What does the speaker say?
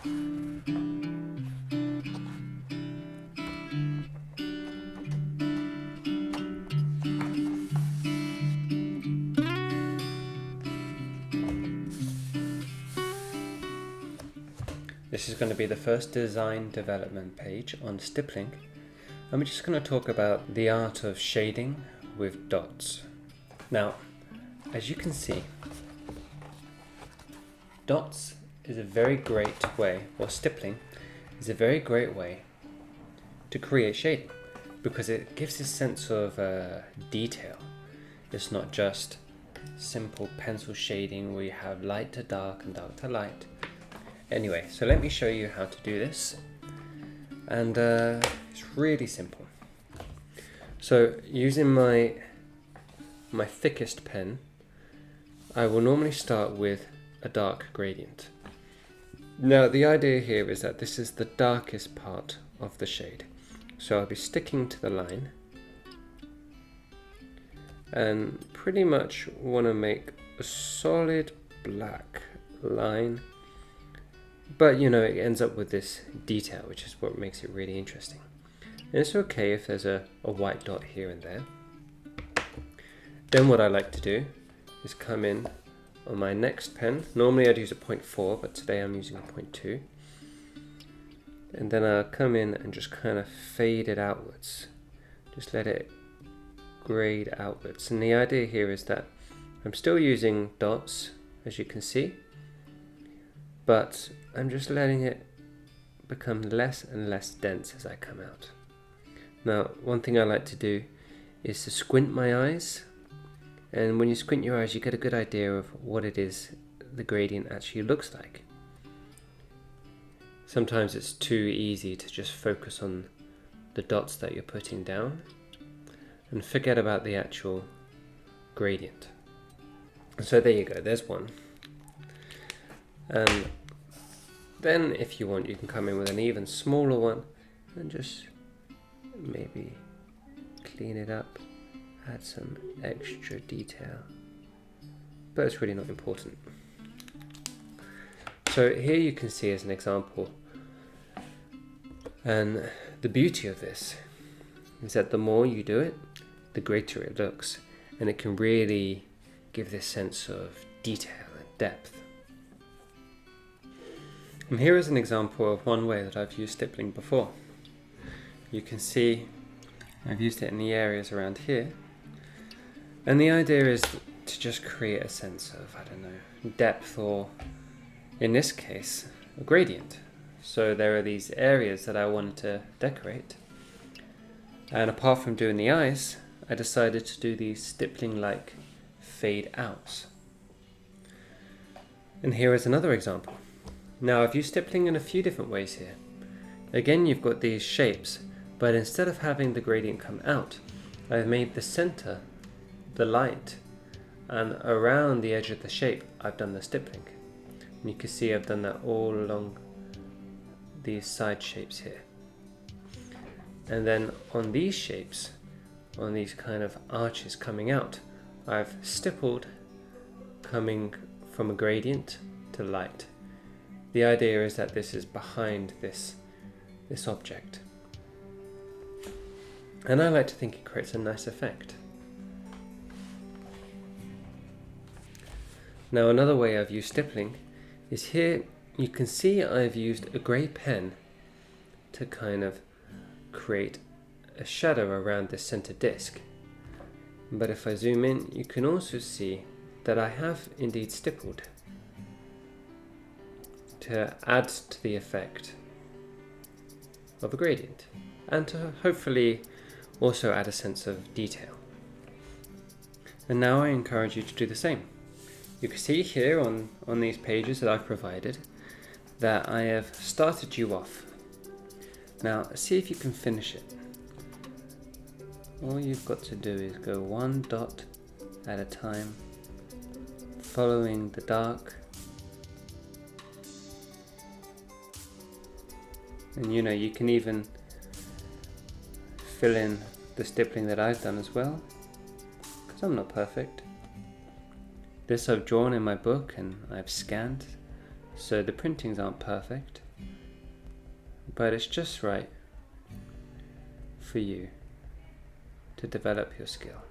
This is going to be the first design development page on Stippling. I'm just going to talk about the art of shading with dots. Now, as you can see, dots is a very great way, or stippling is a very great way to create shading because it gives this sense of detail. It's not just simple pencil shading where you have light to dark and dark to light. Anyway, so let me show you how to do this, and it's really simple. So using my thickest pen, I will normally start with a dark gradient. Now the idea here is that this is the darkest part of the shade, so I'll be sticking to the line and pretty much want to make a solid black line. But you know, it ends up with this detail, which is what makes it really interesting. And it's okay if there's a white dot here and there. Then what I like to do is come in on my next pen. Normally I'd use a 0.4, but today I'm using a 0.2. And then I'll come in and just kind of fade it outwards. Just let it grade outwards. And the idea here is that I'm still using dots, as you can see, but I'm just letting it become less and less dense as I come out. Now, one thing I like to do is to squint my eyes, and when you squint your eyes you get a good idea of what it is the gradient actually looks like. Sometimes it's too easy to just focus on the dots that you're putting down and forget about the actual gradient. So there you go, there's one. Then if you want, you can come in with an even smaller one and just maybe clean it up, add some extra detail, but it's really not important. So here you can see as an example, and the beauty of this is that the more you do it, the greater it looks, and it can really give this sense of detail and depth. And here is an example of one way that I've used stippling before. You can see I've used it in the areas around here, and the idea is to just create a sense of, I don't know, depth, or in this case, a gradient. So there are these areas that I wanted to decorate, and apart from doing the eyes, I decided to do these stippling-like fade outs. And here is another example. Now I've used stippling in a few different ways here. Again, you've got these shapes, but instead of having the gradient come out, I've made the center the light, and around the edge of the shape I've done the stippling. And you can see I've done that all along these side shapes here. And then on these shapes, on these kind of arches coming out, I've stippled coming from a gradient to light. The idea is that this is behind this object. And I like to think it creates a nice effect. Now another way I've used stippling is here. You can see I've used a grey pen to kind of create a shadow around this center disc. But if I zoom in, you can also see that I have indeed stippled to add to the effect of a gradient, and to hopefully also add a sense of detail. And now I encourage you to do the same. You can see here on these pages that I've provided that I have started you off. Now see if you can finish it. All you've got to do is go one dot at a time, following the dark. And you know, you can even fill in the stippling that I've done as well, because I'm not perfect. This I've drawn in my book and I've scanned, so the printings aren't perfect. but it's just right for you to develop your skill.